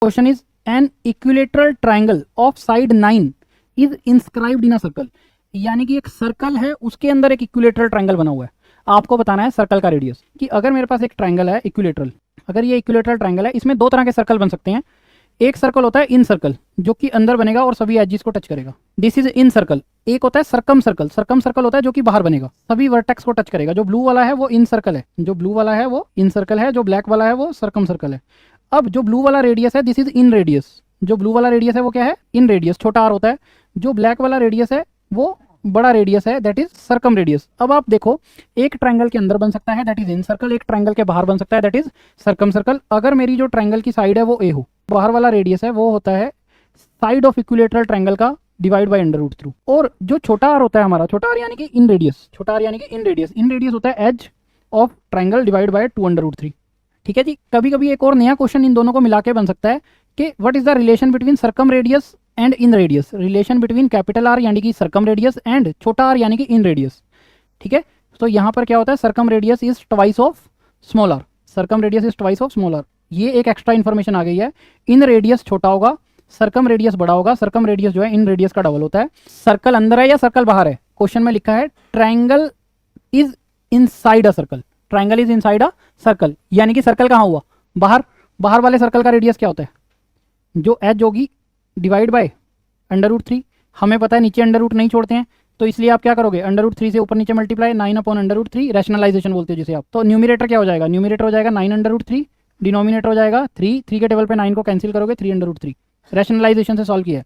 Question is an equilateral triangle of side 9 is inscribed in a circle, यानी कि एक circle है उसके अंदर एक इक्विलेटरल ट्राइंगल बना हुआ है। आपको बताना है सर्कल का रेडियस, कि अगर मेरे पास एक ट्राइंगल है इक्विलेटरल, अगर ये इक्विलेटरल ट्राइंगल है, इसमें दो तरह के सर्कल बन सकते हैं। एक सर्कल होता है इन सर्कल, जो कि अंदर बनेगा और सभी एजिस को टच करेगा, दिस इज इन सर्कल। एक होता है सर्कम सर्कल, सर्कम सर्कल होता है जो कि बाहर बनेगा, सभी वर्टेक्स को टच करेगा। जो ब्लू वाला है वो इन सर्कल है, जो ब्लू वाला है वो इन सर्कल है, जो ब्लैक वाला है वो सर्कम सर्कल है। अब जो ब्लू वाला रेडियस है दिस इज इन रेडियस, जो ब्लू वाला रेडियस है वो क्या है, इन रेडियस, छोटा आर होता है। जो ब्लैक वाला रेडियस है वो बड़ा रेडियस है, दैट इज सर्कम रेडियस। अब आप देखो, एक ट्रायंगल के अंदर बन सकता है दैट इज इन सर्कल, एक ट्रायंगल के बाहर बन सकता है दैट इज सर्कम सर्कल। अगर मेरी जो ट्रायंगल की साइड है वो ए हो, बाहर वाला रेडियस है वो होता है साइड ऑफ इक्विलेटरल ट्रायंगल का divide by under root three. और जो छोटा आर होता है हमारा, छोटा आर यानी कि इन रेडियस, छोटा आर यानी कि इन रेडियस, इन रेडियस होता है edge of triangle divide by 2 under root 3। ठीक है जी। कभी कभी एक और नया क्वेश्चन इन दोनों को मिला के बन सकता है कि what is the relation between circum radius and in radius, relation between capital R यानी कि सर्कम रेडियस एंड छोटा आर यानी कि इन रेडियस। ठीक है, तो यहाँ पर क्या होता है, circumradius is twice of small r, circumradius is twice of small r. ये एक एक्स्ट्रा इन्फॉर्मेशन आ गई है। इन रेडियस छोटा होगा, सर्कम रेडियस बड़ा होगा, सर्कम रेडियस जो है इन रेडियस का डबल होता है। सर्कल अंदर है या सर्कल बाहर है, क्वेश्चन में लिखा है triangle is inside a circle, triangle is inside a circle, यानी कि सर्कल कहाँ हुआ, बाहर। बाहर वाले सर्कल का रेडियस क्या होता है, जो एज होगी डिवाइड बाय अंडर रूट 3। हमें पता है नीचे अंडर रूट नहीं छोड़ते हैं, तो इसलिए आप क्या करोगे, अंडर रूट 3 से ऊपर नीचे multiply 9 upon under root 3, rationalisation बोलते हो जिसे आप। तो न्यूमिनेटर क्या हो जाएगा, न्यूमिनेटर हो जाएगा 9 अंडर रूट 3, डिनोमिनेटर हो जाएगा 3 के टेबल पे 9 को कैंसिल करोगे 3 अंडर रूट 3। रैशनलाइजेशन से सॉल्व किया है।